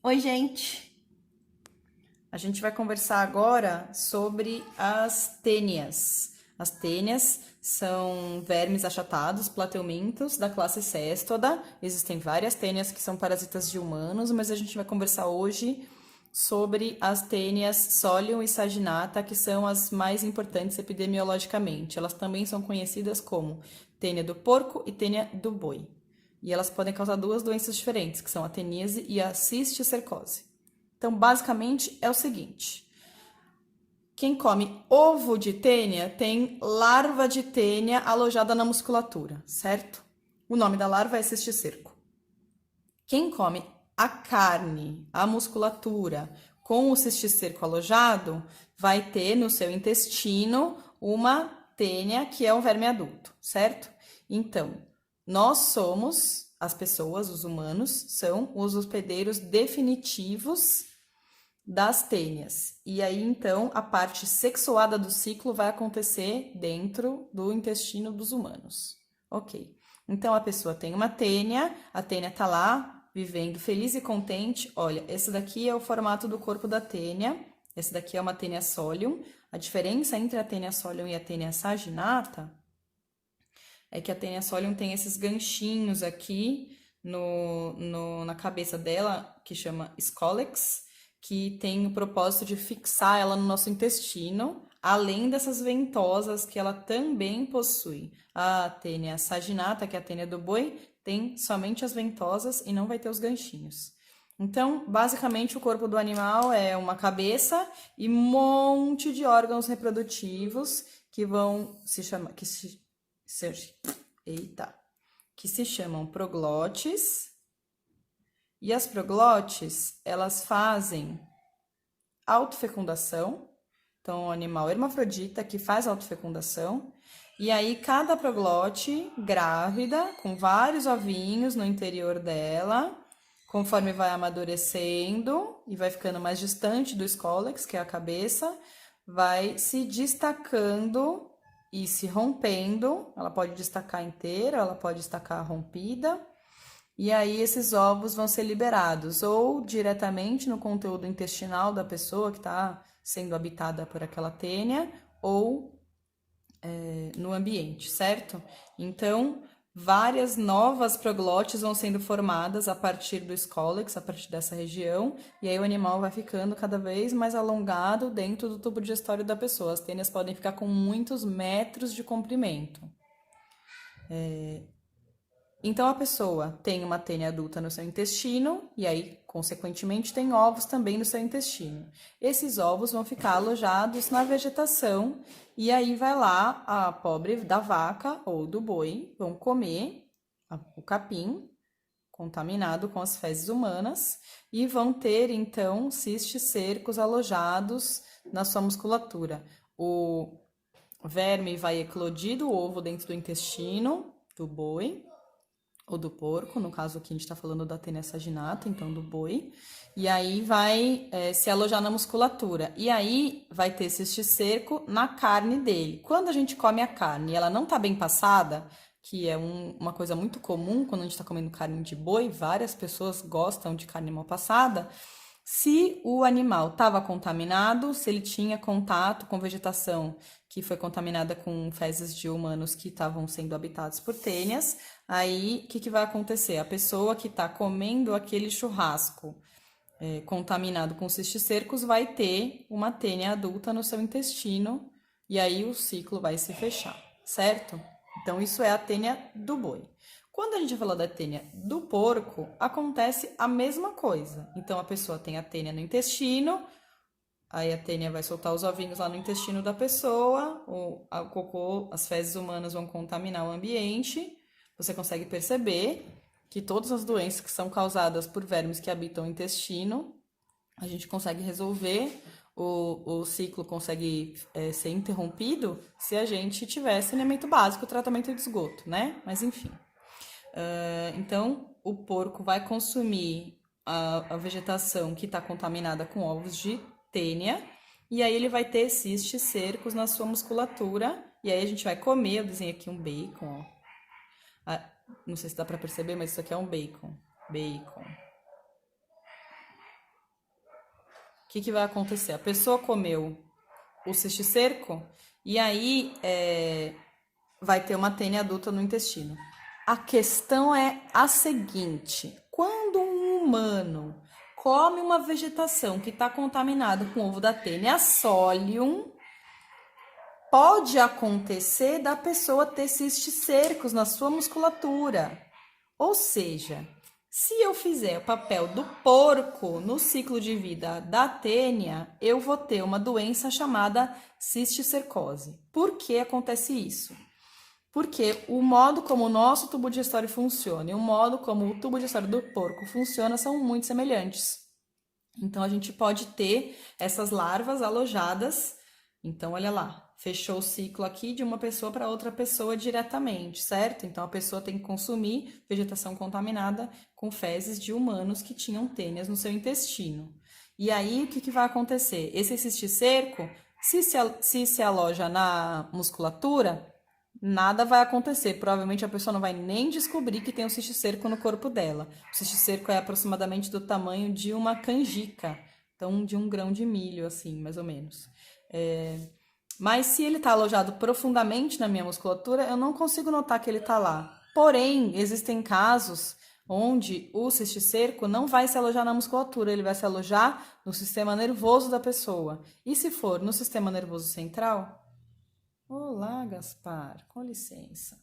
Oi, gente! A gente vai conversar agora sobre as tênias. As tênias são vermes achatados, plateumintos, da classe Cestoda. Existem várias tênias que são parasitas de humanos, mas a gente vai conversar hoje sobre as tênias Solium e Saginata, que são as mais importantes epidemiologicamente. Elas também são conhecidas como tênia do porco e tênia do boi. E elas podem causar duas doenças diferentes, que são a teníase e a cisticercose. Então, basicamente, é o seguinte: quem come ovo de tênia tem larva de tênia alojada na musculatura, certo? O nome da larva é cisticerco. Quem come a carne, a musculatura, com o cisticerco alojado, vai ter no seu intestino uma tênia, que é um verme adulto, certo? Então, nós somos, as pessoas, os humanos, são os hospedeiros definitivos das tênias. E aí, então, a parte sexuada do ciclo vai acontecer dentro do intestino dos humanos. Ok. Então, a pessoa tem uma tênia, a tênia tá lá, vivendo feliz e contente. Olha, esse daqui é o formato do corpo da tênia. Esse daqui é uma tênia solium. A diferença entre a tênia solium e a tênia saginata é que a tênia solium tem esses ganchinhos aqui na cabeça dela, que chama scolex, que tem o propósito de fixar ela no nosso intestino, além dessas ventosas que ela também possui. A tênia saginata, que é a tênia do boi, tem somente as ventosas e não vai ter os ganchinhos. Então, basicamente, o corpo do animal é uma cabeça e um monte de órgãos reprodutivos que vão se chamar, eita, que se chamam proglotes. E as proglotes, elas fazem autofecundação. Então, o animal hermafrodita que faz autofecundação. E aí, cada proglote grávida, com vários ovinhos no interior dela, conforme vai amadurecendo e vai ficando mais distante do escólex, que é a cabeça, vai se destacando e se rompendo. Ela pode destacar inteira, ela pode destacar rompida. E aí esses ovos vão ser liberados ou diretamente no conteúdo intestinal da pessoa que está sendo habitada por aquela tênia ou no ambiente, certo? Então, várias novas proglotes vão sendo formadas a partir do escólex, a partir dessa região, e aí o animal vai ficando cada vez mais alongado dentro do tubo digestório da pessoa. As tênias podem ficar com muitos metros de comprimento. Então, a pessoa tem uma tênia adulta no seu intestino e aí, consequentemente, tem ovos também no seu intestino. Esses ovos vão ficar alojados na vegetação e aí vai lá a pobre da vaca ou do boi, vão comer o capim contaminado com as fezes humanas e vão ter, então, cisticercos alojados na sua musculatura. O verme vai eclodir do ovo dentro do intestino do boi ou do porco, no caso aqui a gente está falando da tênia saginata, então do boi, e aí vai se alojar na musculatura, e aí vai ter cisticerco na carne dele. Quando a gente come a carne e ela não está bem passada, que é uma coisa muito comum quando a gente está comendo carne de boi, várias pessoas gostam de carne mal passada, se o animal estava contaminado, se ele tinha contato com vegetação que foi contaminada com fezes de humanos que estavam sendo habitados por tênias, aí o que vai acontecer? A pessoa que está comendo aquele churrasco contaminado com cisticercos vai ter uma tênia adulta no seu intestino e aí o ciclo vai se fechar, certo? Então, isso é a tênia do boi. Quando a gente fala da tênia do porco, acontece a mesma coisa. Então, a pessoa tem a tênia no intestino, aí a tênia vai soltar os ovinhos lá no intestino da pessoa, o cocô, as fezes humanas vão contaminar o ambiente. Você consegue perceber que todas as doenças que são causadas por vermes que habitam o intestino, a gente consegue resolver, o ciclo consegue ser interrompido se a gente tiver saneamento básico, tratamento de esgoto, né? Mas enfim. Então, o porco vai consumir a vegetação que está contaminada com ovos de tênia, e aí ele vai ter cistes cercos na sua musculatura, e aí a gente vai comer. Eu desenhei aqui um bacon, ó. Não sei se dá para perceber, mas isso aqui é um bacon. Bacon. que vai acontecer? A pessoa comeu o cisticerco e aí vai ter uma tênia adulta no intestino. A questão é a seguinte: quando um humano come uma vegetação que está contaminada com ovo da tênia solium, pode acontecer da pessoa ter cisticercos na sua musculatura. Ou seja, se eu fizer o papel do porco no ciclo de vida da tênia, eu vou ter uma doença chamada cisticercose. Por que acontece isso? Porque o modo como o nosso tubo digestório funciona e o modo como o tubo digestório do porco funciona são muito semelhantes. Então, a gente pode ter essas larvas alojadas. Então, olha lá, fechou o ciclo aqui de uma pessoa para outra pessoa diretamente, certo? Então, a pessoa tem que consumir vegetação contaminada com fezes de humanos que tinham tênias no seu intestino. E aí, o que vai acontecer? Esse cisticerco, se se aloja na musculatura, nada vai acontecer. Provavelmente a pessoa não vai nem descobrir que tem um cisticerco no corpo dela. O cisticerco é aproximadamente do tamanho de uma canjica, então de um grão de milho, assim, mais ou menos. Mas se ele está alojado profundamente na minha musculatura, eu não consigo notar que ele está lá. Porém, existem casos onde o cisticerco não vai se alojar na musculatura, ele vai se alojar no sistema nervoso da pessoa. E se for no sistema nervoso central? Olá, Gaspar, com licença.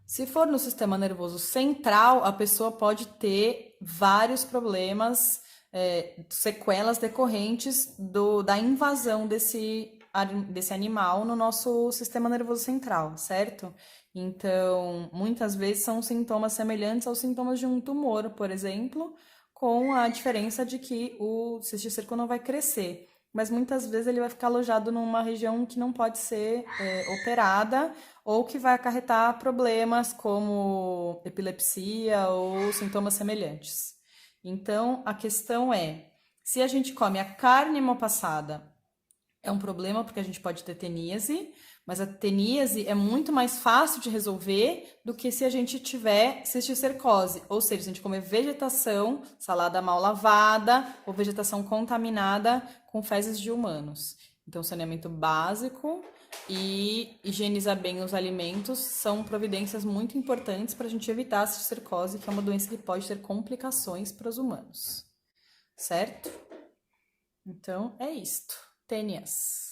Se for no sistema nervoso central, a pessoa pode ter vários problemas, sequelas decorrentes da invasão desse animal no nosso sistema nervoso central, certo? Então, muitas vezes são sintomas semelhantes aos sintomas de um tumor, por exemplo, com a diferença de que o cisticerco não vai crescer. Mas muitas vezes ele vai ficar alojado numa região que não pode ser operada ou que vai acarretar problemas como epilepsia ou sintomas semelhantes. Então, a questão é, se a gente come a carne hemopassada, é um problema porque a gente pode ter teníase, mas a teníase é muito mais fácil de resolver do que se a gente tiver cisticercose, ou seja, se a gente comer vegetação, salada mal lavada ou vegetação contaminada com fezes de humanos. Então, saneamento básico e higienizar bem os alimentos são providências muito importantes para a gente evitar a cisticercose, que é uma doença que pode ter complicações para os humanos. Certo? Então, é isto. Tênias.